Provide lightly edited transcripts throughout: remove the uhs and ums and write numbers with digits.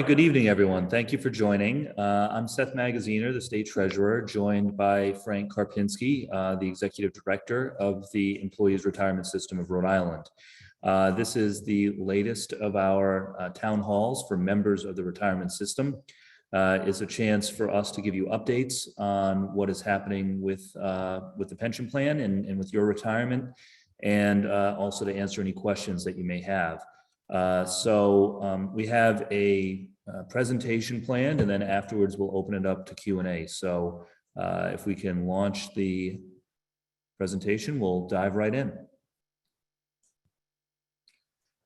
Good evening, everyone. Thank you for joining. I'm Seth Magaziner, the State Treasurer, joined by Frank Karpinski, the Executive Director of the Employees Retirement System of Rhode Island. This is the latest of our town halls for members of the retirement system. It's a chance for us to give you updates on what is happening with the pension plan and with your retirement, and also to answer any questions that you may have. We have a presentation planned, and then afterwards we'll open it up to Q&A. So if we can launch the presentation, we'll dive right in.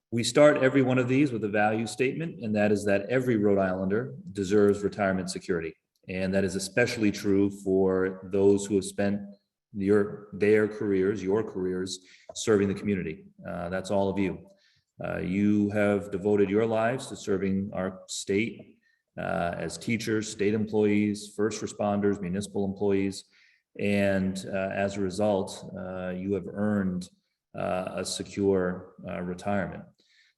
We start every one of these with a value statement, and that is that every Rhode Islander deserves retirement security. And that is especially true for those who have spent your careers serving the community. That's all of you. You have devoted your lives to serving our state as teachers, state employees, first responders, municipal employees, and as a result, you have earned a secure retirement.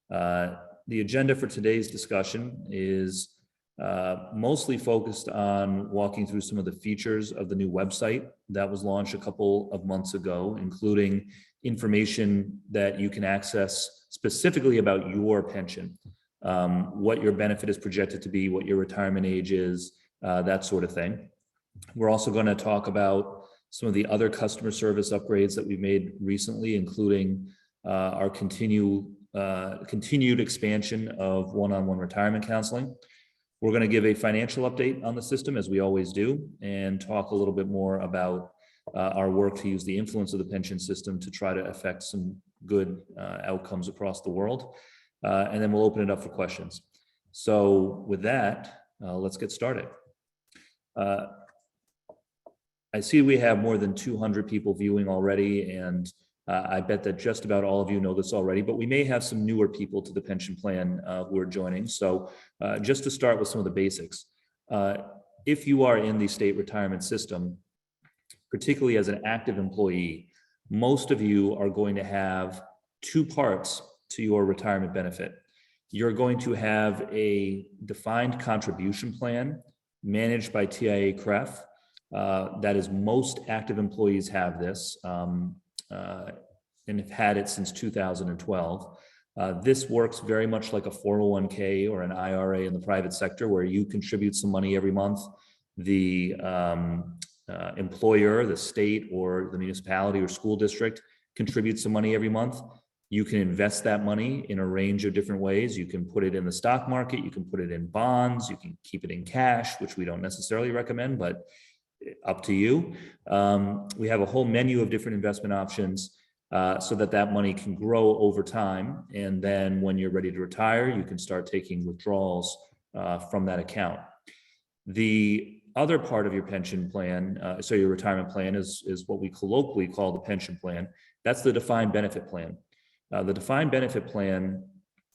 The agenda for today's discussion is mostly focused on walking through some of the features of the new website that was launched a couple of months ago, including information that you can access specifically about your pension, what your benefit is projected to be, what your retirement age is, that sort of thing. We're also going to talk about some of the other customer service upgrades that we've made recently, including our continued expansion of one-on-one retirement counseling. We're going to give a financial update on the system, as we always do, and talk a little bit more about our work to use the influence of the pension system to try to affect some good outcomes across the world. And then we'll open it up for questions. So with that, let's get started. I see we have more than 200 people viewing already, and I bet that just about all of you know this already, but we may have some newer people to the pension plan who are joining. So just to start with some of the basics, if you are in the state retirement system, particularly as an active employee, most of you are going to have two parts to your retirement benefit. You're going to have a defined contribution plan managed by TIA-CREF. That is, most active employees have this and have had it since 2012. This works very much like a 401k or an IRA in the private sector, where you contribute some money every month. The employer, the state or the municipality or school district, contributes some money every month. You can invest that money in a range of different ways. You can put it in the stock market, you can put it in bonds, you can keep it in cash, which we don't necessarily recommend, but up to you. We have a whole menu of different investment options so that money can grow over time. And then when you're ready to retire, you can start taking withdrawals from that account. The other part of your pension plan, so your retirement plan, is what we colloquially call the pension plan. That's the defined benefit plan. The defined benefit plan,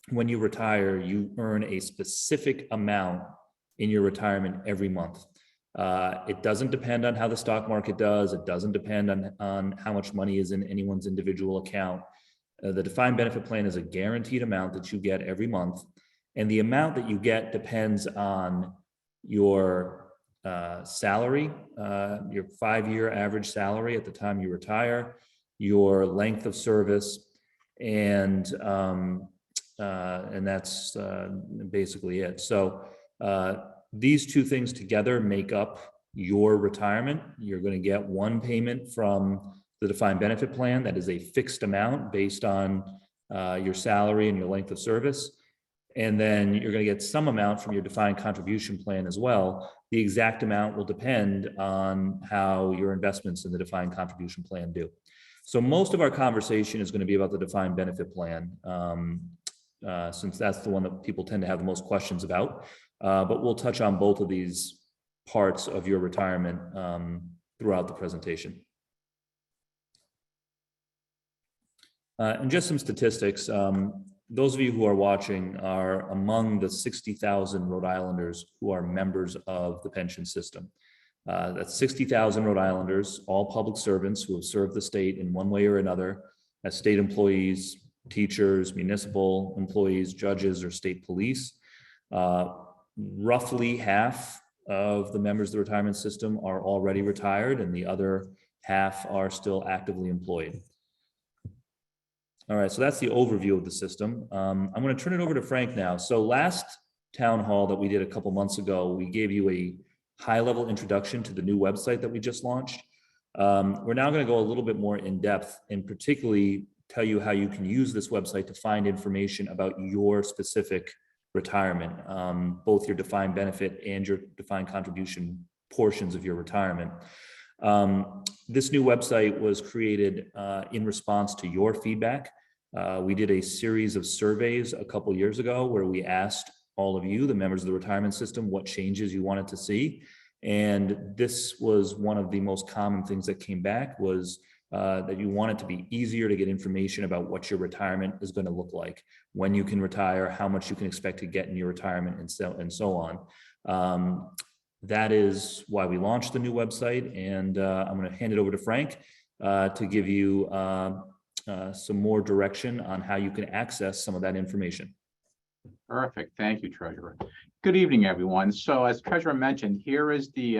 when you retire, you earn a specific amount in your retirement every month. It doesn't depend on how the stock market does. It doesn't depend on how much money is in anyone's individual account. The defined benefit plan is a guaranteed amount that you get every month. And the amount that you get depends on your salary, your 5-year average salary at the time you retire, your length of service, and that's basically it. So these two things together make up your retirement. You're going to get one payment from the defined benefit plan that is a fixed amount based on your salary and your length of service. And then you're going to get some amount from your defined contribution plan as well. The exact amount will depend on how your investments in the defined contribution plan do. So most of our conversation is going to be about the defined benefit plan, since that's the one that people tend to have the most questions about. But we'll touch on both of these parts of your retirement throughout the presentation. And just some statistics. Those of you who are watching are among the 60,000 Rhode Islanders who are members of the pension system. That's 60,000 Rhode Islanders, all public servants who have served the state in one way or another as state employees, teachers, municipal employees, judges, or state police. roughly half of the members of the retirement system are already retired, and the other half are still actively employed. All right, so that's the overview of the system. I'm going to turn it over to Frank now. So last town hall that we did a couple months ago, we gave you a high-level introduction to the new website that we just launched. We're now going to go a little bit more in depth and particularly tell you how you can use this website to find information about your specific retirement, both your defined benefit and your defined contribution portions of your retirement. This new website was created in response to your feedback. We did a series of surveys a couple years ago where we asked all of you, the members of the retirement system, what changes you wanted to see. And this was one of the most common things that came back, was that you want it to be easier to get information about what your retirement is going to look like, when you can retire, how much you can expect to get in your retirement, and so on. That is why we launched the new website, and I'm going to hand it over to Frank to give you some more direction on how you can access some of that information. Perfect. Thank you, Treasurer. Good evening, everyone. So as Treasurer mentioned, here is the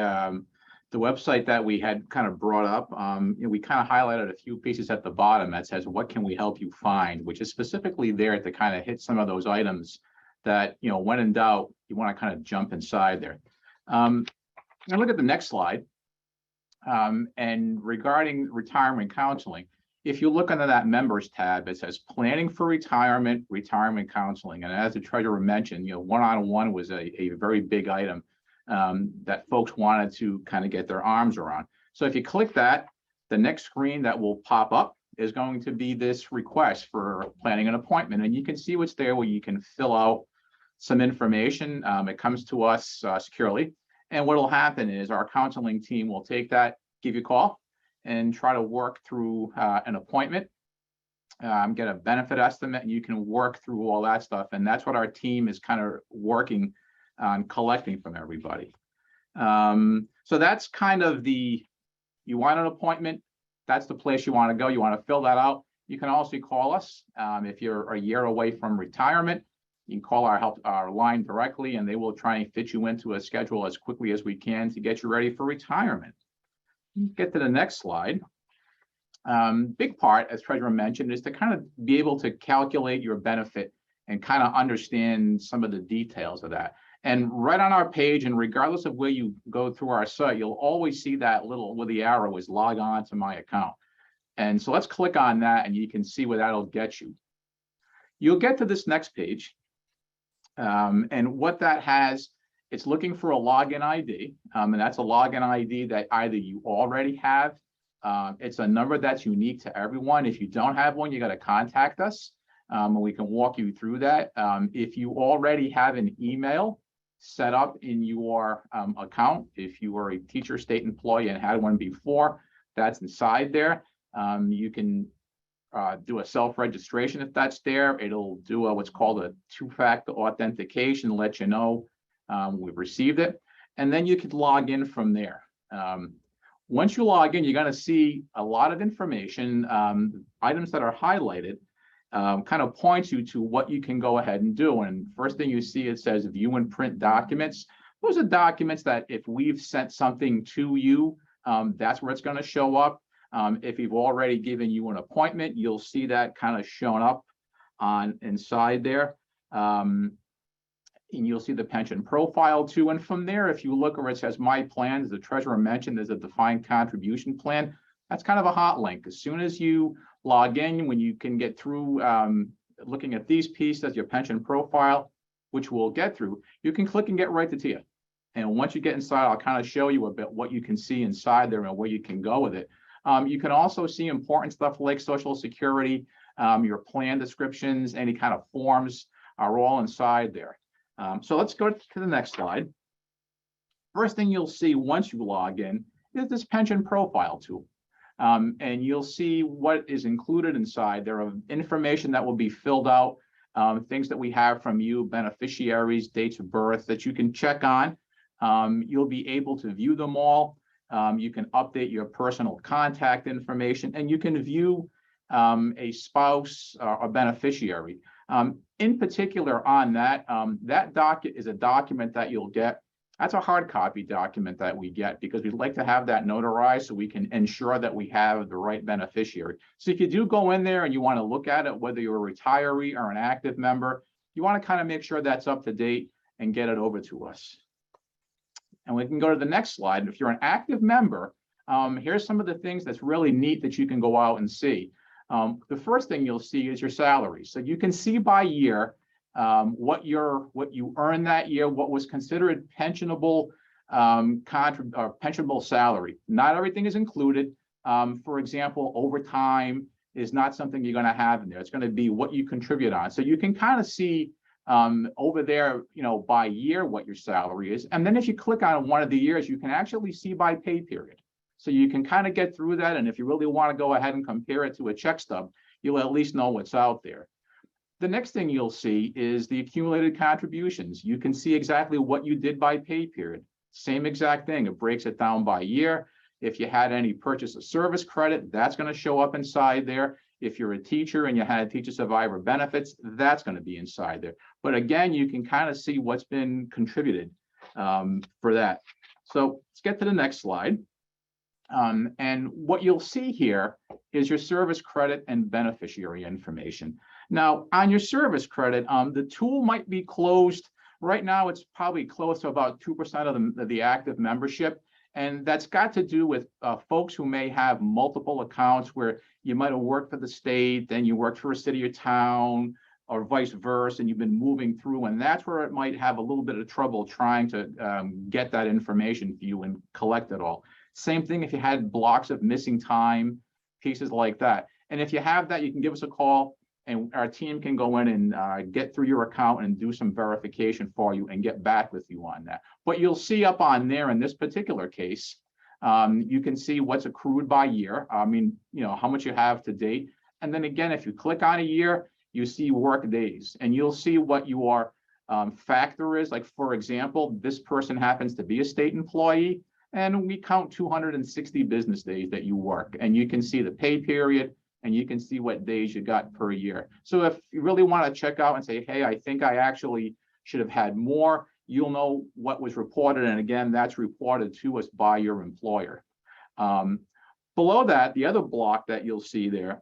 website that we had kind of brought up. We kind of highlighted a few pieces at the bottom that says, what can we help you find, which is specifically there to kind of hit some of those items that, when in doubt, you want to kind of jump inside there. Now look at the next slide. And regarding retirement counseling, if you look under that members tab, it says planning for retirement, retirement counseling. And as the treasurer mentioned, one-on-one was a very big item that folks wanted to kind of get their arms around. So if you click that, the next screen that will pop up is going to be this request for planning an appointment. And you can see what's there where you can fill out some information. It comes to us securely. And what will happen is our counseling team will take that, give you a call, and try to work through an appointment, get a benefit estimate, and you can work through all that stuff. And that's what our team is kind of working on collecting from everybody. So that's kind of you want an appointment, that's the place you want to go. You want to fill that out. You can also call us if you're a year away from retirement. You can call our line directly, and they will try and fit you into a schedule as quickly as we can to get you ready for retirement. Get to the next slide. Big part, as Treasurer mentioned, is to kind of be able to calculate your benefit and kind of understand some of the details of that. And right on our page, and regardless of where you go through our site, you'll always see that little where the arrow is log on to my account. And so let's click on that, and you can see where that'll get you. You'll get to this next page. And what that has, it's looking for a login ID, and that's a login ID that either you already have. It's a number that's unique to everyone. If you don't have one, you got to contact us, and we can walk you through that. If you already have an email set up in your account, if you were a teacher, state employee, and had one before, that's inside there. You can do a self-registration if that's there. It'll do what's called a two-factor authentication, let you know we've received it, and then you could log in from there. Once you log in, you're going to see a lot of information. Items that are highlighted kind of points you to what you can go ahead and do. And first thing you see, it says view and print documents. Those are documents that if we've sent something to you, that's where it's going to show up. If we've already given you an appointment, you'll see that kind of shown up on inside there. And you'll see the pension profile too. And from there, if you look where it says my plan, as the treasurer mentioned, there's a defined contribution plan. That's kind of a hot link. As soon as you log in, when you can get through looking at these pieces, your pension profile, which we'll get through, you can click and get right to TIA. And once you get inside, I'll kind of show you a bit what you can see inside there and where you can go with it. You can also see important stuff like Social Security, your plan descriptions, any kind of forms are all inside there. So let's go to the next slide. First thing you'll see once you log in is this pension profile tool. And you'll see what is included inside. There are information that will be filled out, things that we have from you, beneficiaries, dates of birth that you can check on. You'll be able to view them all. You can update your personal contact information, and you can view a spouse or a beneficiary. In particular on that, that docket is a document that you'll get. That's a hard copy document that we get because we'd like to have that notarized so we can ensure that we have the right beneficiary. So if you do go in there and you want to look at it, whether you're a retiree or an active member, you want to kind of make sure that's up to date and get it over to us. And we can go to the next slide. If you're an active member, here's some of the things that's really neat that you can go out and see. The first thing you'll see is your salary. So you can see by year what you earned that year, what was considered pensionable pensionable salary. Not everything is included. For example, overtime is not something you're going to have in there. It's going to be what you contribute on. So you can kind of see over there, by year what your salary is. And then if you click on one of the years, you can actually see by pay period. So you can kind of get through that. And if you really want to go ahead and compare it to a check stub, you'll at least know what's out there. The next thing you'll see is the accumulated contributions. You can see exactly what you did by pay period. Same exact thing. It breaks it down by year. If you had any purchase of service credit, that's going to show up inside there. If you're a teacher and you had teacher survivor benefits, that's going to be inside there. But again, you can kind of see what's been contributed for that. So let's get to the next slide. And what you'll see here is your service credit and beneficiary information. Now, on your service credit, the tool might be closed. Right now, it's probably close to about 2% of the active membership. And that's got to do with folks who may have multiple accounts where you might have worked for the state, then you worked for a city or town, or vice versa, and you've been moving through. And that's where it might have a little bit of trouble trying to get that information for you and collect it all. Same thing if you had blocks of missing time, pieces like that. And if you have that, you can give us a call and our team can go in and get through your account and do some verification for you and get back with you on that. But you'll see up on there in this particular case, you can see what's accrued by year. I mean, how much you have to date. And then again, if you click on a year, you see work days and you'll see what your factor is. Like, for example, this person happens to be a state employee and we count 260 business days that you work, and you can see the pay period and you can see what days you got per year. So if you really want to check out and say, hey, I think I actually should have had more, you'll know what was reported. And again, that's reported to us by your employer. Below that, the other block that you'll see there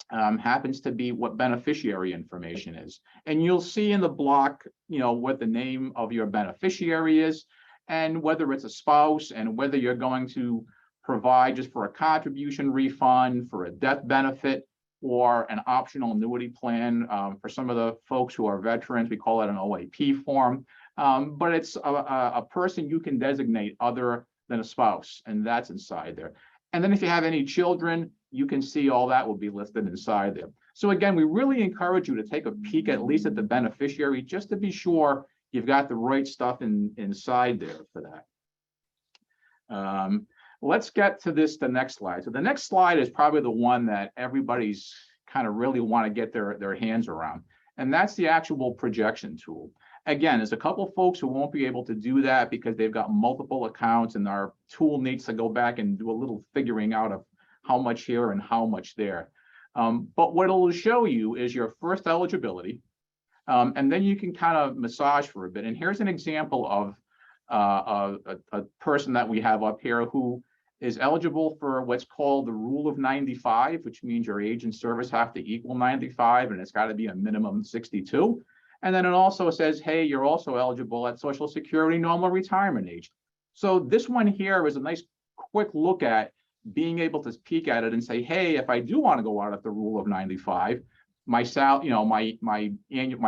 happens to be what beneficiary information is. And you'll see in the block, what the name of your beneficiary is, and whether it's a spouse, and whether you're going to provide just for a contribution refund, for a death benefit, or an optional annuity plan. For some of the folks who are veterans, we call it an OAP form. But it's a person you can designate other than a spouse, and that's inside there. And then if you have any children, you can see all that will be listed inside there. So again, we really encourage you to take a peek at least at the beneficiary, just to be sure you've got the right stuff inside there for that. Let's get to the next slide. So the next slide is probably the one that everybody's kind of really want to get their hands around. And that's the actual projection tool. Again, there's a couple of folks who won't be able to do that because they've got multiple accounts and our tool needs to go back and do a little figuring out of how much here and how much there. But what it'll show you is your first eligibility. And then you can kind of massage for a bit. And here's an example of a person that we have up here who is eligible for what's called the rule of 95, which means your age and service have to equal 95, and it's got to be a minimum 62. And then it also says, hey, you're also eligible at Social Security normal retirement age. So this one here is a nice quick look at being able to peek at it and say, hey, if I do want to go out at the rule of 95, my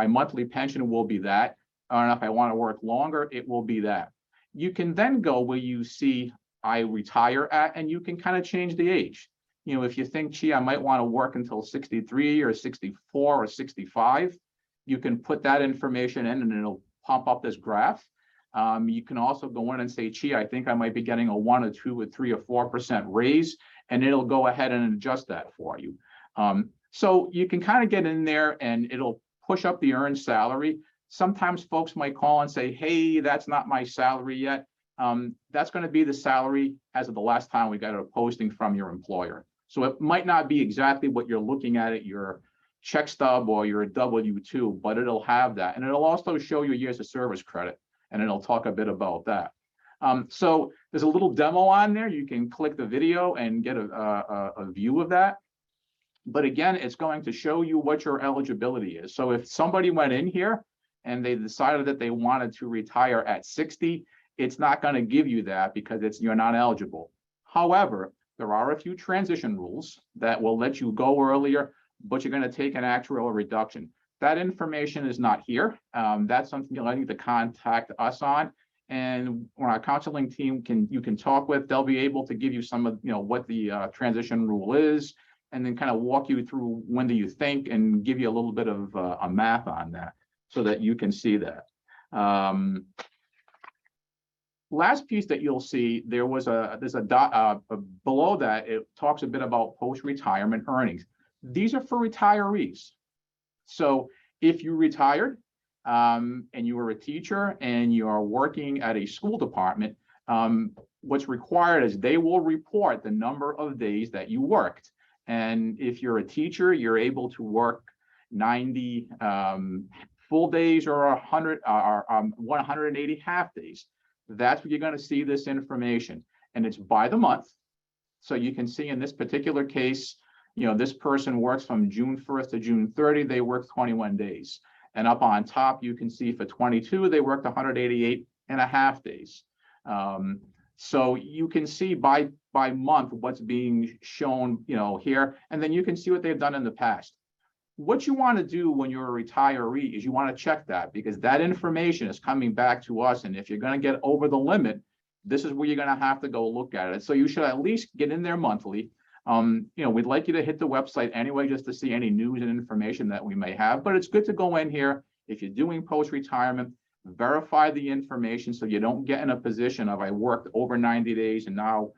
monthly pension will be that. And if I want to work longer, it will be that. You can then go where you see I retire at, and you can kind of change the age. If you think, gee, I might want to work until 63 or 64 or 65, you can put that information in and it'll pump up this graph. You can also go in and say, gee, I think I might be getting a 1 or 2 or 3 or 4% raise, and it'll go ahead and adjust that for you. So you can kind of get in there and it'll push up the earned salary. Sometimes folks might call and say, hey, that's not my salary yet. That's going to be the salary as of the last time we got a posting from your employer. So it might not be exactly what you're looking at your check stub or your W-2, but it'll have that. And it'll also show you years of service credit, and it'll talk a bit about that. So there's a little demo on there. You can click the video and get a view of that. But again, it's going to show you what your eligibility is. So if somebody went in here and they decided that they wanted to retire at 60, it's not going to give you that because you're not eligible. However, there are a few transition rules that will let you go earlier, but you're going to take an actual reduction. That information is not here. That's something you'll need to contact us on. And when our counseling team you can talk with, they'll be able to give you some of what the transition rule is, and then kind of walk you through when do you think, and give you a little bit of a math on that so that you can see that. Last piece that you'll see, there's a dot below that. It talks a bit about post-retirement earnings. These are for retirees. So if you retired and you were a teacher and you are working at a school department, what's required is they will report the number of days that you worked. And if you're a teacher, you're able to work 90 full days or 180 half days. That's where you're going to see this information. And it's by the month. So you can see in this particular case, this person works from June 1st to June 30, they work 21 days. And up on top, you can see for 22, they worked 188 and a half days. So you can see by month what's being shown, here, and then you can see what they've done in the past. What you want to do when you're a retiree is you want to check that, because that information is coming back to us. And if you're going to get over the limit, this is where you're going to have to go look at it. So you should at least get in there monthly. We'd like you to hit the website anyway, just to see any news and information that we may have. But it's good to go in here if you're doing post-retirement, verify the information so you don't get in a position of I worked over 90 days and now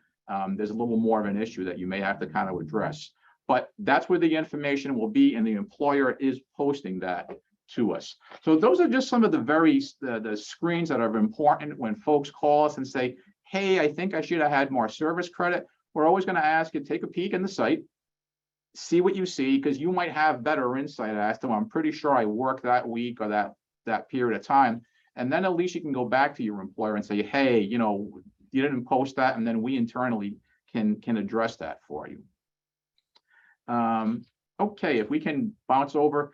there's a little more of an issue that you may have to kind of address. But that's where the information will be, and the employer is posting that to us. So those are just some of the screens that are important when folks call us and say, hey, I think I should have had more service credit. We're always going to ask you, take a peek in the site, see what you see, because you might have better insight as to, I'm pretty sure I worked that week or that period of time. And then at least you can go back to your employer and say, hey, you didn't post that, and then we internally can address that for you. Okay, if we can bounce over.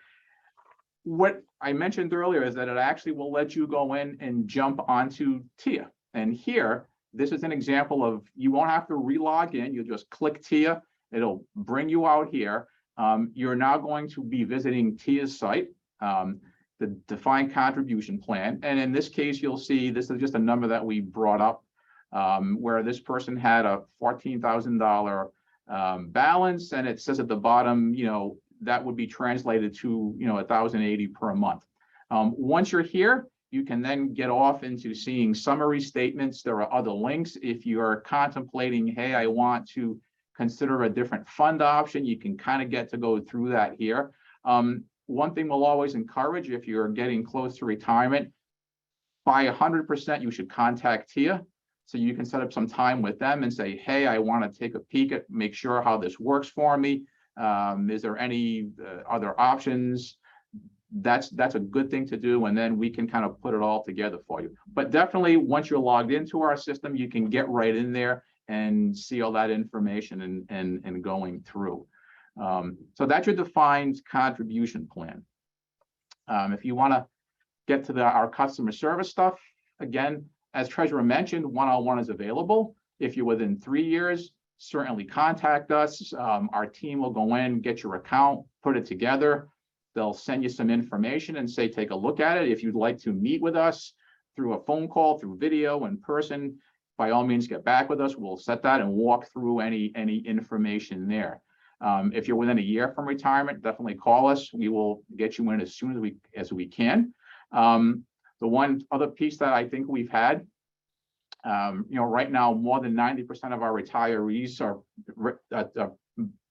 What I mentioned earlier is that it actually will let you go in and jump onto TIA. And here, this is an example of, you won't have to re-log in. You'll just click TIA. It'll bring you out here. You're now going to be visiting TIA's site, the defined contribution plan. And in this case, you'll see this is just a number that we brought up, where this person had a $14,000 balance, and it says at the bottom, that would be translated to, 1,080 per month. Once you're here, you can then get off into seeing summary statements. There are other links. If you're contemplating, hey, I want to consider a different fund option, you can kind of get to go through that here. One thing we'll always encourage, if you're getting close to retirement, by 100%, you should contact TIA. So you can set up some time with them and say, hey, I want to take a peek at, make sure how this works for me. Is there any other options? That's a good thing to do. And then we can kind of put it all together for you. But definitely once you're logged into our system, you can get right in there and see all that information and going through. So that's your defined contribution plan. If you want to get to our customer service stuff, again, as Treasurer mentioned, one-on-one is available. If you're within 3 years, certainly contact us. Our team will go in, get your account, put it together. They'll send you some information and say, take a look at it. If you'd like to meet with us through a phone call, through video, in person, by all means, get back with us. We'll set that and walk through any information there. If you're within a year from retirement, definitely call us. We will get you in as soon as we can. The one other piece that I think we've had, right now, more than 90% of our retirees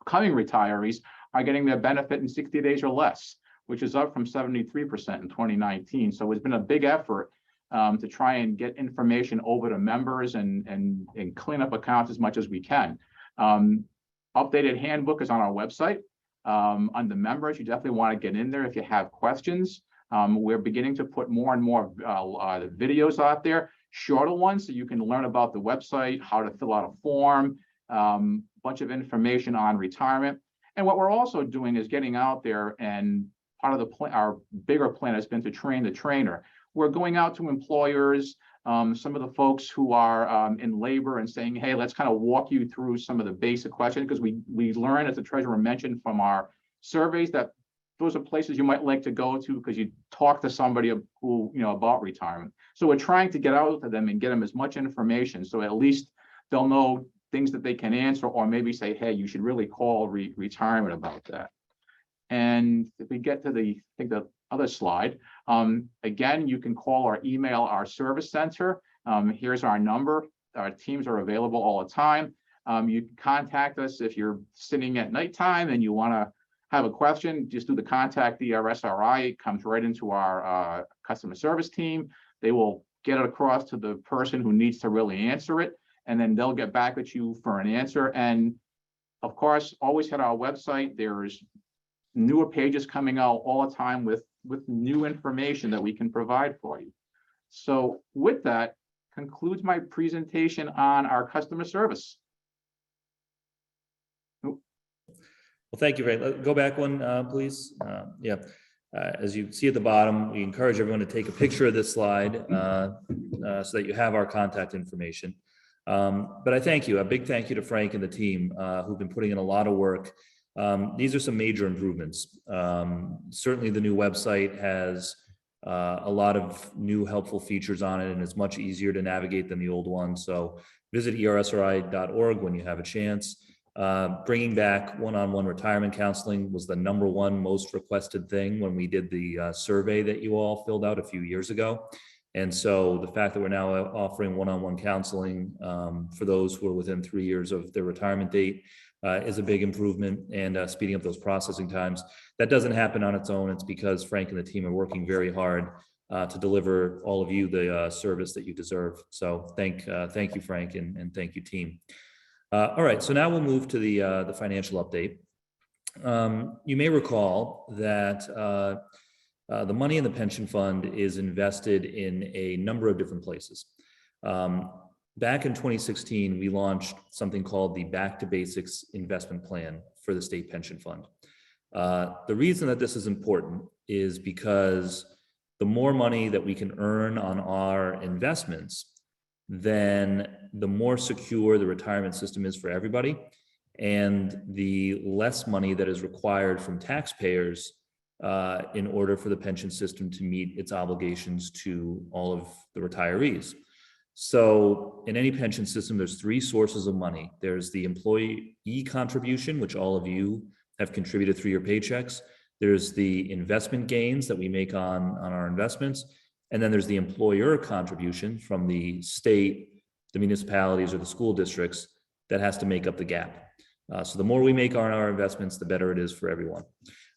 coming retirees are getting their benefit in 60 days or less, which is up from 73% in 2019. So it's been a big effort to try and get information over to members and clean up accounts as much as we can. Updated handbook is on our website. Under members, you definitely want to get in there if you have questions. We're beginning to put more and more videos out there, shorter ones, so you can learn about the website, how to fill out a form, bunch of information on retirement. And what we're also doing is getting out there, and part of the plan, our bigger plan has been to train the trainer. We're going out to employers, some of the folks who are in labor, and saying, hey, let's kind of walk you through some of the basic questions, because we learned, as the treasurer mentioned, from our surveys, that those are places you might like to go to because you talk to somebody who, about retirement. So we're trying to get out to them and get them as much information, so at least they'll know things that they can answer, or maybe say, hey, you should really call retirement about that. And if we get to the other slide, again, you can call or email our service center. Here's our number. Our teams are available all the time. You can contact us if you're sitting at nighttime and you want to have a question. Just do the contact the ERSRI. It comes right into our customer service team. They will get it across to the person who needs to really answer it, and then they'll get back at you for an answer. And of course, always hit our website. There's newer pages coming out all the time with new information that we can provide for you. So with that, concludes my presentation on our customer service. Well, thank you, Ray. Go back one, please. Yeah. As you see at the bottom, we encourage everyone to take a picture of this slide so that you have our contact information. But I thank you. A big thank you to Frank and the team who've been putting in a lot of work. These are some major improvements. Certainly the new website has a lot of new helpful features on it, and it's much easier to navigate than the old one. So visit ERSRI.org when you have a chance. Bringing back one-on-one retirement counseling was the #1 most requested thing when we did the survey that you all filled out a few years ago. And so the fact that we're now offering one-on-one counseling for those who are within 3 years of their retirement date is a big improvement, and speeding up those processing times. That doesn't happen on its own. It's because Frank and the team are working very hard to deliver all of you the service that you deserve. So thank you, Frank, and thank you, team. All right, so now we'll move to the financial update. You may recall that the money in the pension fund is invested in a number of different places. Back in 2016, we launched something called the Back to Basics investment plan for the state pension fund. The reason that this is important is because the more money that we can earn on our investments, then the more secure the retirement system is for everybody, and the less money that is required from taxpayers in order for the pension system to meet its obligations to all of the retirees. So in any pension system, there's 3 sources of money. There's the employee contribution, which all of you have contributed through your paychecks. There's the investment gains that we make on our investments. And then there's the employer contribution from the state, the municipalities, or the school districts that has to make up the gap. So the more we make on our investments, the better it is for everyone.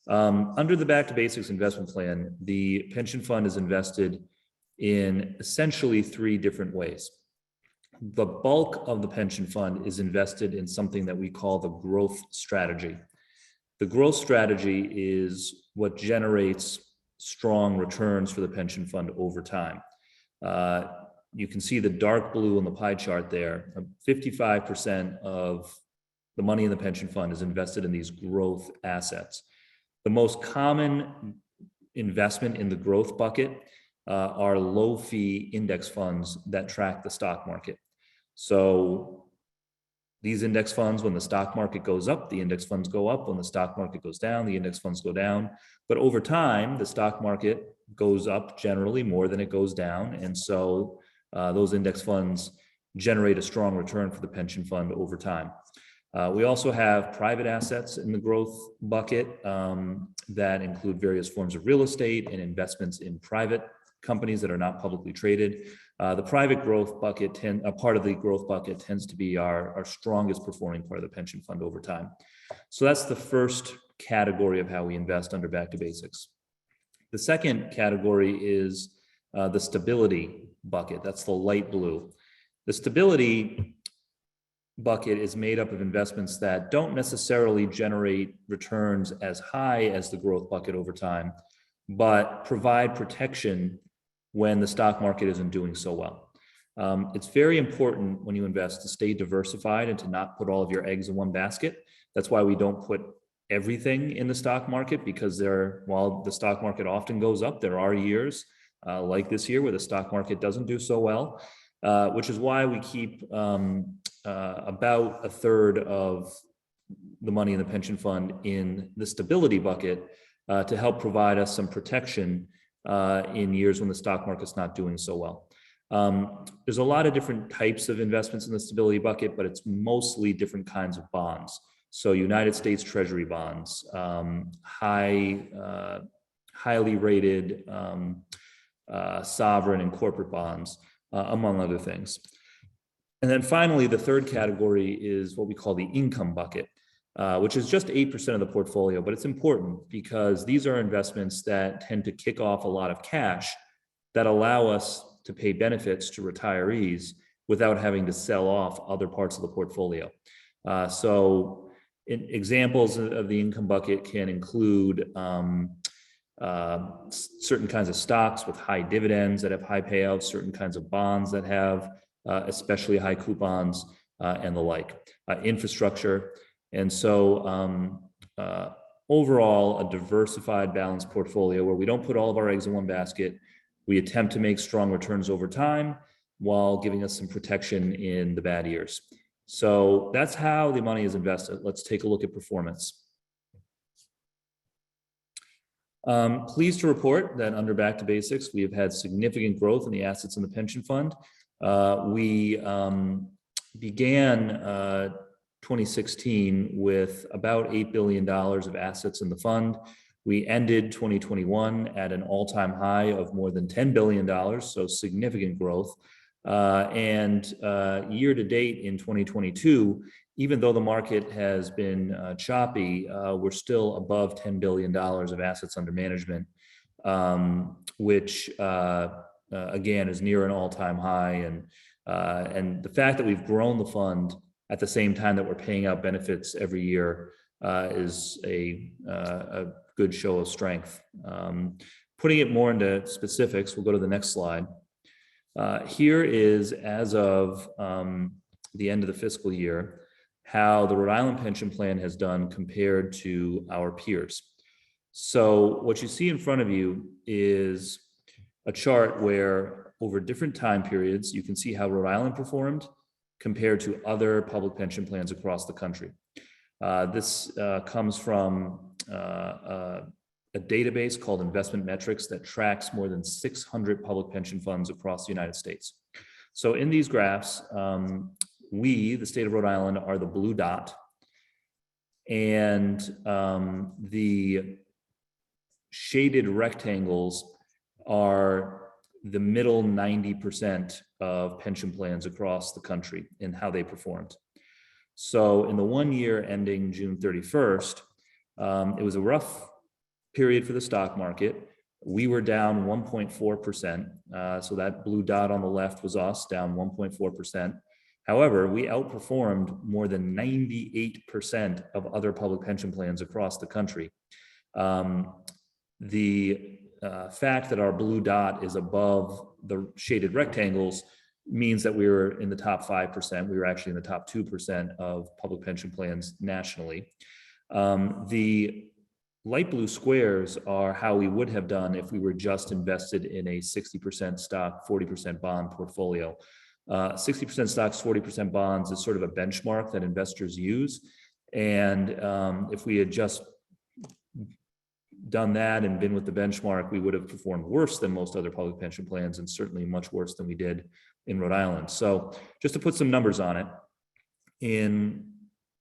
Under the Back to Basics investment plan, the pension fund is invested in essentially 3 different ways. The bulk of the pension fund is invested in something that we call the growth strategy. The growth strategy is what generates strong returns for the pension fund over time. You can see the dark blue on the pie chart there. 55% of the money in the pension fund is invested in these growth assets. The most common investment in the growth bucket are low fee index funds that track the stock market. So these index funds, when the stock market goes up, the index funds go up. When the stock market goes down, the index funds go down. But over time, the stock market goes up generally more than it goes down. And so those index funds generate a strong return for the pension fund over time. We also have private assets in the growth bucket that include various forms of real estate and investments in private companies that are not publicly traded. The private growth bucket, part of the growth bucket tends to be our strongest performing part of the pension fund over time. So that's the first category of how we invest under Back to Basics. The second category is the stability bucket. That's the light blue. The stability bucket is made up of investments that don't necessarily generate returns as high as the growth bucket over time, but provide protection when the stock market isn't doing so well. It's very important when you invest to stay diversified and to not put all of your eggs in one basket. That's why we don't put everything in the stock market, because while the stock market often goes up, there are years like this year where the stock market doesn't do so well, which is why we keep about a third of the money in the pension fund in the stability bucket to help provide us some protection in years when the stock market's not doing so well. There's a lot of different types of investments in the stability bucket, but it's mostly different kinds of bonds. So United States Treasury bonds, highly rated sovereign and corporate bonds, among other things. And then finally, the third category is what we call the income bucket, which is just 8% of the portfolio, but it's important because these are investments that tend to kick off a lot of cash that allow us to pay benefits to retirees without having to sell off other parts of the portfolio. Examples of the income bucket can include certain kinds of stocks with high dividends that have high payouts, certain kinds of bonds that have especially high coupons, and the like, infrastructure. And so overall, a diversified, balanced portfolio where we don't put all of our eggs in one basket. We attempt to make strong returns over time while giving us some protection in the bad years. So that's how the money is invested. Let's take a look at performance. Pleased to report that under Back to Basics, we have had significant growth in the assets in the pension fund. We began 2016 with about $8 billion of assets in the fund. We ended 2021 at an all-time high of more than $10 billion, so significant growth. And year to date in 2022, even though the market has been choppy, we're still above $10 billion of assets under management, which again is near an all-time high. And the fact that we've grown the fund at the same time that we're paying out benefits every year is a good show of strength. Putting it more into specifics, we'll go to the next slide. Here is, as of the end of the fiscal year, how the Rhode Island pension plan has done compared to our peers. So what you see in front of you is a chart where over different time periods, you can see how Rhode Island performed compared to other public pension plans across the country. This comes from a database called Investment Metrics that tracks more than 600 public pension funds across the United States. So in these graphs, we, the state of Rhode Island, are the blue dot, and the shaded rectangles are the middle 90% of pension plans across the country and how they performed. So in the 1 year ending June 31st, it was a rough period for the stock market. We were down 1.4%. So that blue dot on the left was us, down 1.4%. However, we outperformed more than 98% of other public pension plans across the country. The fact that our blue dot is above the shaded rectangles means that we were in the top 5%. We were actually in the top 2% of public pension plans nationally. The light blue squares are how we would have done if we were just invested in a 60% stock, 40% bond portfolio. 60% stocks, 40% bonds is sort of a benchmark that investors use. And if we had just done that and been with the benchmark, we would have performed worse than most other public pension plans, and certainly much worse than we did in Rhode Island. So just to put some numbers on it, in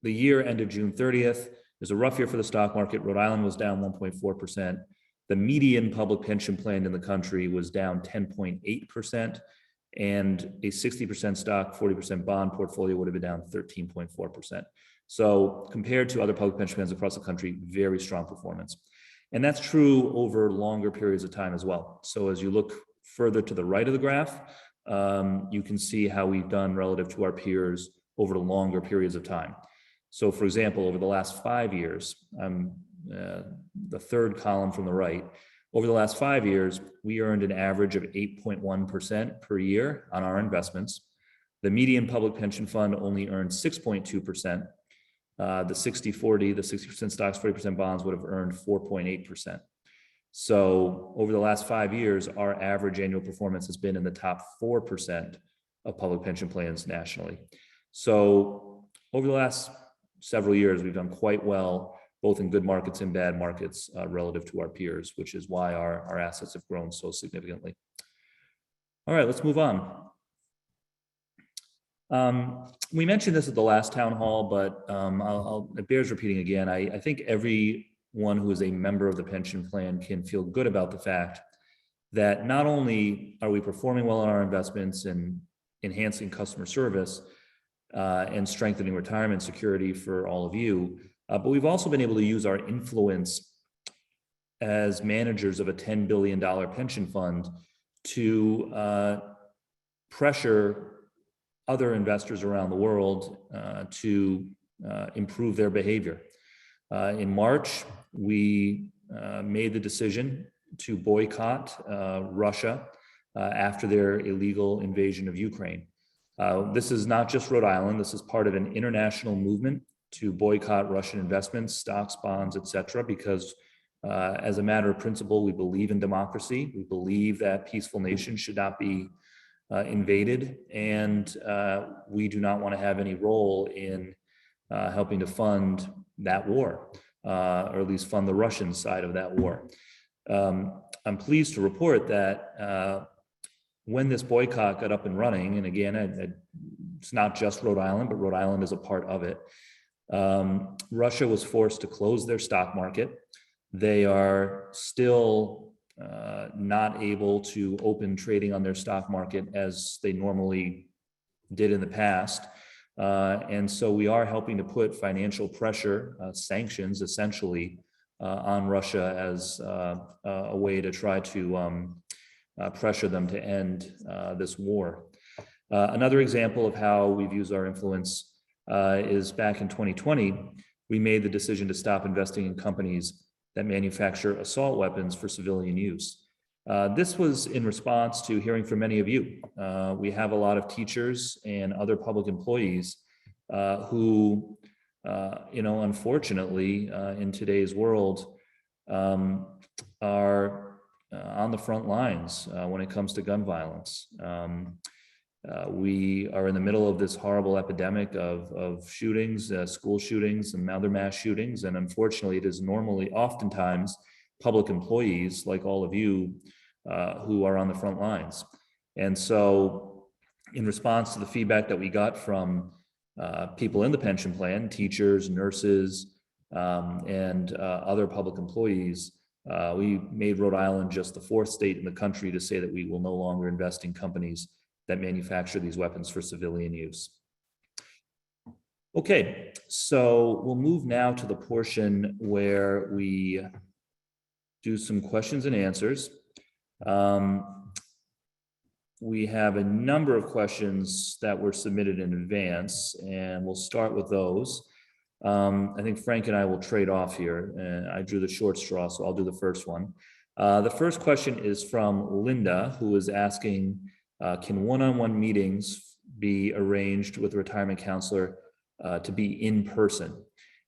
the year ended June 30th, it was a rough year for the stock market. Rhode Island was down 1.4%. The median public pension plan in the country was down 10.8%, and a 60% stock, 40% bond portfolio would have been down 13.4%. So compared to other public pension plans across the country, very strong performance. And that's true over longer periods of time as well. So as you look further to the right of the graph, you can see how we've done relative to our peers over the longer periods of time. So for example, over the last 5 years, the third column from the right, over the last 5 years, we earned an average of 8.1% per year on our investments. The median public pension fund only earned 6.2%. The 60-40, the 60% stocks, 40% bonds would have earned 4.8%. So over the last 5 years, our average annual performance has been in the top 4% of public pension plans nationally. So over the last several years, we've done quite well, both in good markets and bad markets relative to our peers, which is why our assets have grown so significantly. All right, let's move on. We mentioned this at the last town hall, but it bears repeating again. I think everyone who is a member of the pension plan can feel good about the fact that not only are we performing well on our investments and enhancing customer service and strengthening retirement security for all of you, but we've also been able to use our influence as managers of a $10 billion pension fund to pressure other investors around the world to improve their behavior. In March, we made the decision to boycott Russia after their illegal invasion of Ukraine. This is not just Rhode Island. This is part of an international movement to boycott Russian investments, stocks, bonds, etc., because as a matter of principle, we believe in democracy. We believe that peaceful nations should not be invaded, and we do not want to have any role in helping to fund that war, or at least fund the Russian side of that war. I'm pleased to report that when this boycott got up and running, and again, it's not just Rhode Island, but Rhode Island is a part of it, Russia was forced to close their stock market. They are still not able to open trading on their stock market as they normally did in the past. And so we are helping to put financial pressure, sanctions essentially, on Russia as a way to try to pressure them to end this war. Another example of how we've used our influence is back in 2020, we made the decision to stop investing in companies that manufacture assault weapons for civilian use. This was in response to hearing from many of you. We have a lot of teachers and other public employees who, unfortunately, in today's world, are on the front lines when it comes to gun violence. We are in the middle of this horrible epidemic of shootings, school shootings and other mass shootings. And unfortunately, it is oftentimes public employees like all of you who are on the front lines. And so in response to the feedback that we got from people in the pension plan, teachers, nurses, and other public employees, we made Rhode Island just the 4th state in the country to say that we will no longer invest in companies that manufacture these weapons for civilian use. Okay, so we'll move now to the portion where we do some questions and answers. We have a number of questions that were submitted in advance, and we'll start with those. I think Frank and I will trade off here, and I drew the short straw, so I'll do the first one. The first question is from Linda, who is asking, can one-on-one meetings be arranged with a retirement counselor to be in person?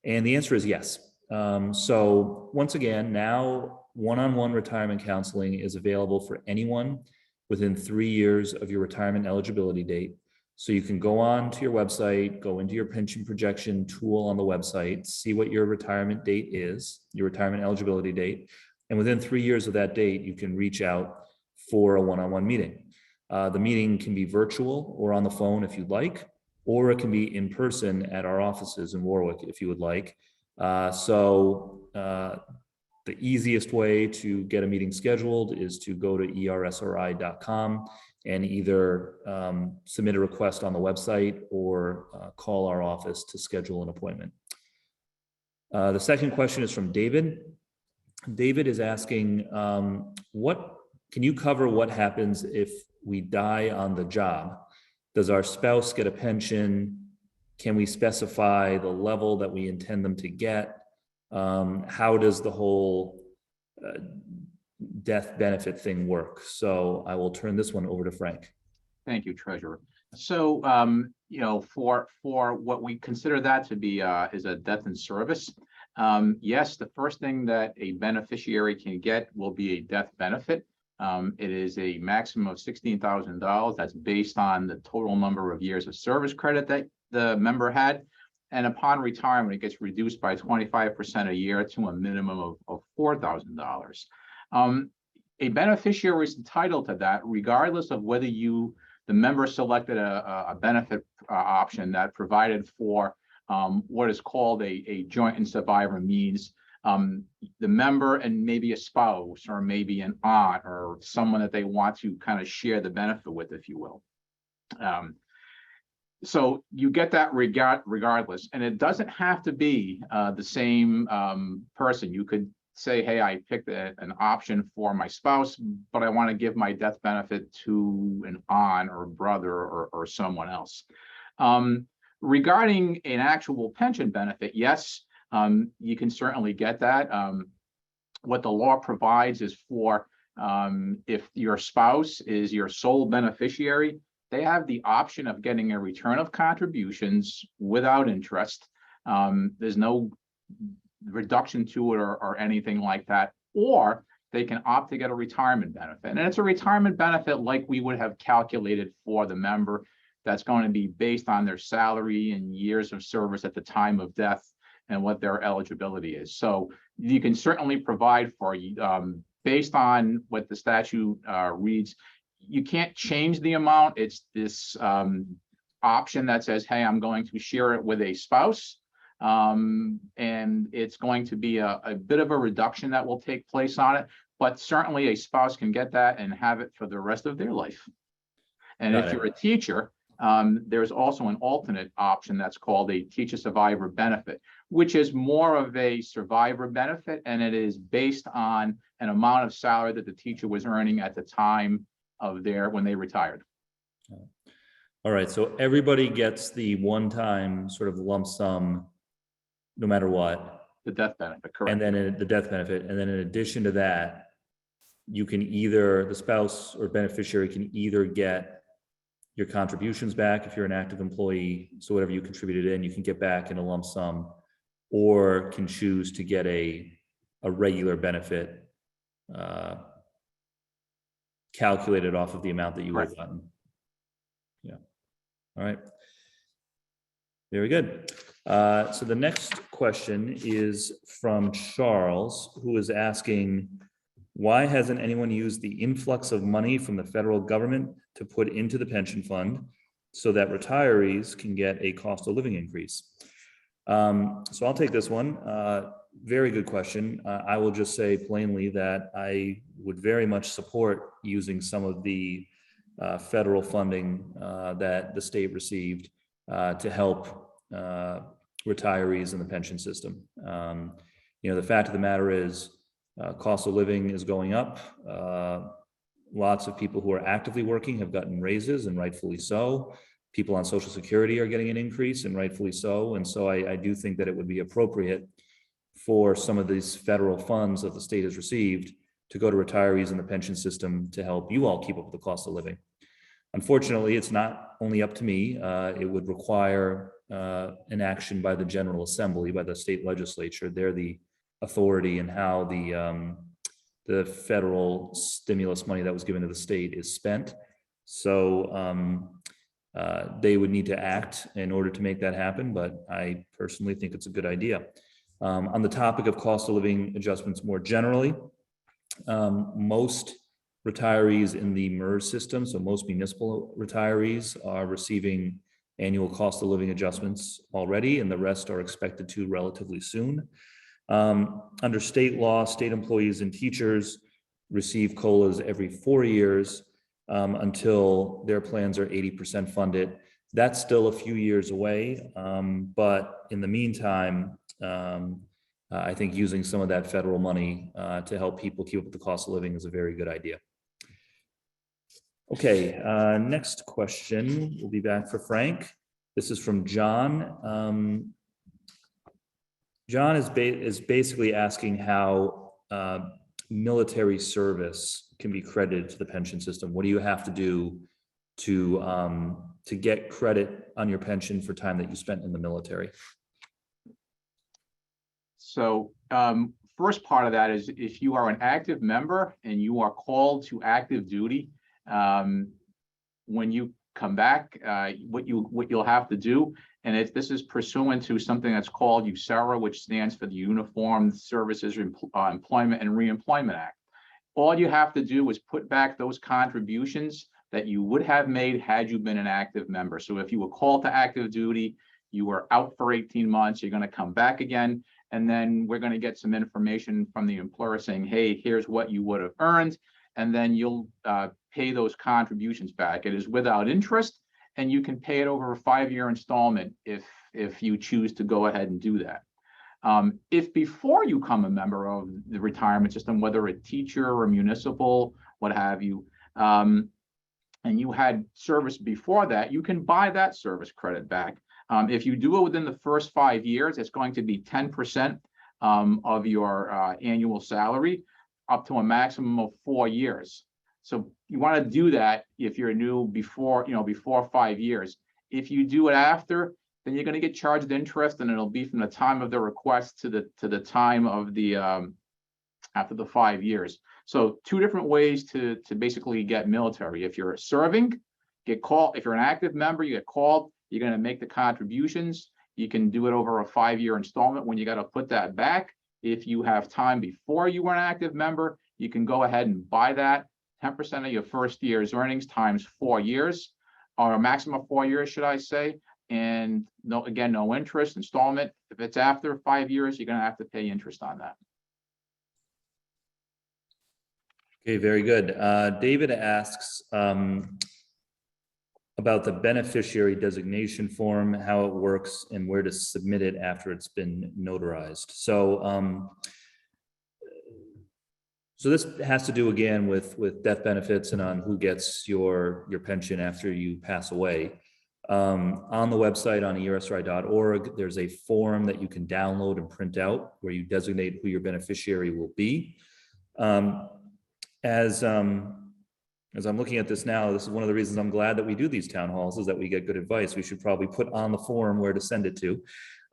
And the answer is yes. So once again, now one-on-one retirement counseling is available for anyone within 3 years of your retirement eligibility date. So you can go on to your website, go into your pension projection tool on the website, see what your retirement date is, your retirement eligibility date. And within 3 years of that date, you can reach out for a one-on-one meeting. The meeting can be virtual or on the phone if you'd like, or it can be in person at our offices in Warwick if you would like. The easiest way to get a meeting scheduled is to go to ERSRI.com and either submit a request on the website or call our office to schedule an appointment. The second question is from David. David is asking, can you cover what happens if we die on the job? Does our spouse get a pension Can we specify the level that we intend them to get? How does the whole death benefit thing work? So I will turn this one over to Frank. Thank you, Treasurer. So, for what we consider that to be is a death in service. Yes, the first thing that a beneficiary can get will be a death benefit. It is a maximum of $16,000. That's based on the total number of years of service credit that the member had. And upon retirement, it gets reduced by 25% a year to a minimum of $4,000. A beneficiary is entitled to that regardless of whether the member selected a benefit option that provided for what is called a joint and survivor means. The member and maybe a spouse or maybe an aunt or someone that they want to kind of share the benefit with, if you will. So you get that regardless, and it doesn't have to be the same person. You could say, hey, I picked an option for my spouse, but I want to give my death benefit to an aunt or brother or someone else. Regarding an actual pension benefit, yes, you can certainly get that. What the law provides is for if your spouse is your sole beneficiary, they have the option of getting a return of contributions without interest. There's no reduction to it or anything like that, or they can opt to get a retirement benefit. And it's a retirement benefit like we would have calculated for the member, that's going to be based on their salary and years of service at the time of death and what their eligibility is. So you can certainly provide for, based on what the statute reads, you can't change the amount. It's this option that says, hey, I'm going to share it with a spouse. And it's going to be a bit of a reduction that will take place on it, but certainly a spouse can get that and have it for the rest of their life. And if you're a teacher, there's also an alternate option that's called a teacher survivor benefit, which is more of a survivor benefit, and it is based on an amount of salary that the teacher was earning at the time of when they retired. All right, so everybody gets the one-time sort of lump sum, no matter what. The death benefit, correct. And then the death benefit, and then in addition to that, you can either, the spouse or beneficiary can either get your contributions back if you're an active employee, so whatever you contributed in, you can get back in a lump sum, or can choose to get a regular benefit calculated off of the amount that you would have gotten. Yeah. All right. Very good. So the next question is from Charles, who is asking, why hasn't anyone used the influx of money from the federal government to put into the pension fund so that retirees can get a cost of living increase? So I'll take this one. Very good question. I will just say plainly that I would very much support using some of the federal funding that the state received to help retirees in the pension system. The fact of the matter is, cost of living is going up. Lots of people who are actively working have gotten raises, and rightfully so. People on Social Security are getting an increase, and rightfully so. And so I do think that it would be appropriate for some of these federal funds that the state has received to go to retirees in the pension system to help you all keep up with the cost of living. Unfortunately, it's not only up to me. It would require an action by the General Assembly, by the state legislature. They're the authority in how the federal stimulus money that was given to the state is spent. So they would need to act in order to make that happen, but I personally think it's a good idea. On the topic of cost of living adjustments more generally, most retirees in the MERS system, so most municipal retirees, are receiving annual cost of living adjustments already, and the rest are expected to relatively soon. Under state law, state employees and teachers receive COLAs every 4 years until their plans are 80% funded. That's still a few years away, but in the meantime, I think using some of that federal money to help people keep up with the cost of living is a very good idea. Okay, next question. We'll be back for Frank. This is from John. John is basically asking how military service can be credited to the pension system. What do you have to do to get credit on your pension for time that you spent in the military? So first part of that is if you are an active member and you are called to active duty, when you come back, what you'll have to do, and this is pursuant to something that's called ERSRI, which stands for the Uniformed Services Employment and Reemployment Act. All you have to do is put back those contributions that you would have made had you been an active member. So if you were called to active duty, you were out for 18 months, you're going to come back again, and then we're going to get some information from the employer saying, hey, here's what you would have earned, and then you'll pay those contributions back. It is without interest, and you can pay it over a 5-year installment if you choose to go ahead and do that. If before you become a member of the retirement system, whether a teacher or municipal, what have you, and you had service before that, you can buy that service credit back. If you do it within the first 5 years, it's going to be 10% of your annual salary, up to a maximum of 4 years. So you want to do that if you're new before 5 years. If you do it after, then you're going to get charged interest, and it'll be from the time of the request to the time of the after the 5 years. So 2 different ways to basically get military. If you're serving, get called. If you're an active member, you get called. You're going to make the contributions. You can do it over a 5-year installment when you got to put that back. If you have time before you were an active member, you can go ahead and buy that 10% of your first year's earnings times 4 years, or a maximum of 4 years, should I say. And no interest installment. If it's after 5 years, you're going to have to pay interest on that. Okay, very good. David asks about the beneficiary designation form, how it works, and where to submit it after it's been notarized. So this has to do again with death benefits and on who gets your pension after you pass away. On the website on ERSRI.org, there's a form that you can download and print out where you designate who your beneficiary will be. As I'm looking at this now, this is one of the reasons I'm glad that we do these town halls, is that we get good advice. We should probably put on the form where to send it to.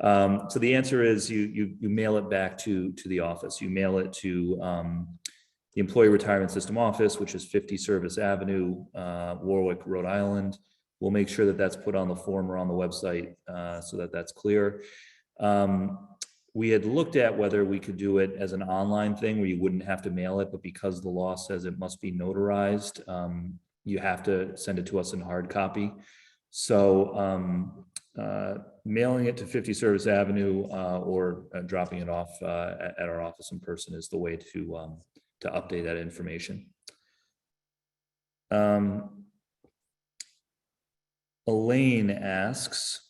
So the answer is you mail it back to the office. You mail it to the Employee Retirement System office, which is 50 Service Avenue, Warwick, Rhode Island. We'll make sure that that's put on the form or on the website so that that's clear. We had looked at whether we could do it as an online thing where you wouldn't have to mail it, but because the law says it must be notarized, you have to send it to us in hard copy. So mailing it to 50 Service Avenue or dropping it off at our office in person is the way to update that information. Elaine asks,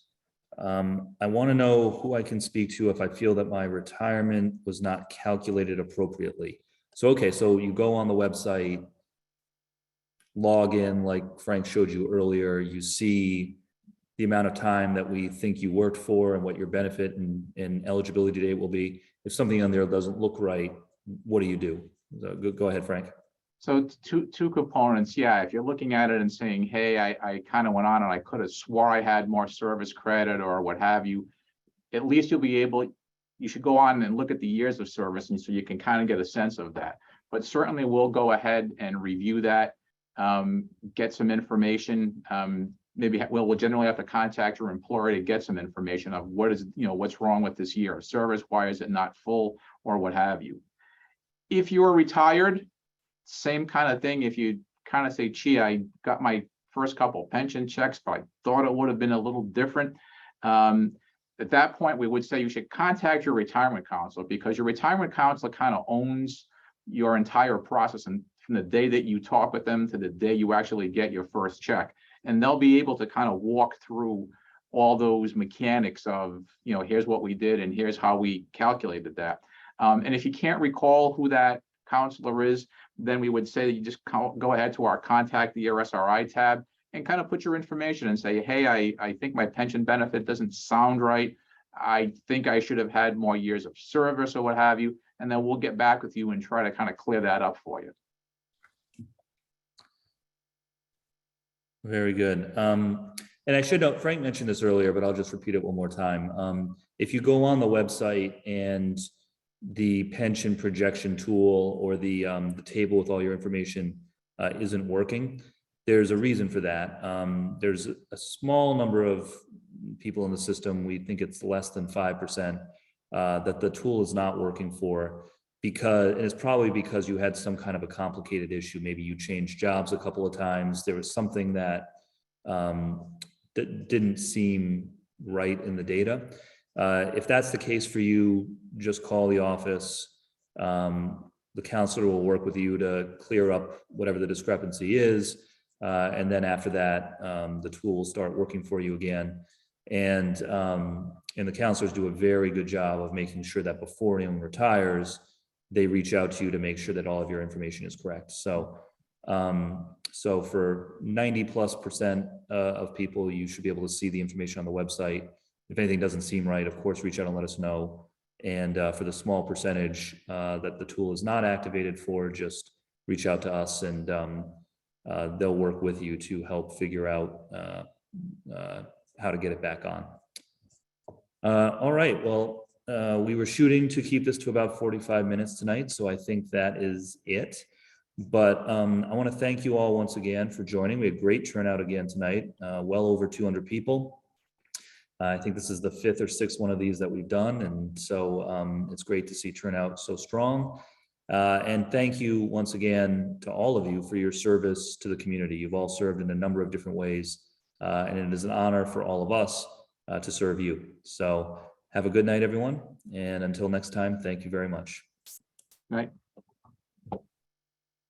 I want to know who I can speak to if I feel that my retirement was not calculated appropriately. So, okay, so you go on the website, log in like Frank showed you earlier, you see the amount of time that we think you worked for and what your benefit and eligibility date will be. If something on there doesn't look right, what do? So go ahead, Frank. So two components. Yeah, if you're looking at it and saying, hey, I kind of went on and I could have swore I had more service credit or what have you, at least you'll be able, you should go on and look at the years of service, and so you can kind of get a sense of that. But certainly we'll go ahead and review that, get some information. Maybe we'll generally have to contact your employer to get some information of what is, what's wrong with this year of service, why is it not full, or what have you. If you are retired, same kind of thing. If you kind of say, gee, I got my first couple pension checks, but I thought it would have been a little different. At that point, we would say you should contact your retirement counselor, because your retirement counselor kind of owns your entire process, and from the day that you talk with them to the day you actually get your first check. And they'll be able to kind of walk through all those mechanics of, here's what we did and here's how we calculated that. And if you can't recall who that counselor is, then we would say that you just go ahead to our Contact the ERSRI tab. and kind of put your information and say, hey, I think my pension benefit doesn't sound right. I think I should have had more years of service or what have you. And then we'll get back with you and try to kind of clear that up for you. Very good. And I should note, Frank mentioned this earlier, but I'll just repeat it one more time. If you go on the website and the pension projection tool or the table with all your information isn't working, there's a reason for that. There's a small number of people in the system, we think it's less than 5%, that the tool is not working for, because, and it's probably because you had some kind of a complicated issue. Maybe you changed jobs a couple of times. There was something that didn't seem right in the data. If that's the case for you, just call the office. The counselor will work with you to clear up whatever the discrepancy is. And then after that, the tool will start working for you again. And the counselors do a very good job of making sure that before anyone retires, they reach out to you to make sure that all of your information is correct. So, so for 90+% of people, you should be able to see the information on the website. If anything doesn't seem right, of course, reach out and let us know. And for the small percentage that the tool is not activated for, just reach out to us, and they'll work with you to help figure out how to get it back on. All right, well, we were shooting to keep this to about 45 minutes tonight, so I think that is it. But I want to thank you all once again for joining. We had great turnout again tonight, well over 200 people. I think this is the 5th or 6th one of these that we've done, and so it's great to see turnout so strong. And thank you once again to all of you for your service to the community. You've all served in a number of different ways, and it is an honor for all of us to serve you. So have a good night, everyone, and until next time, thank you very much. Right.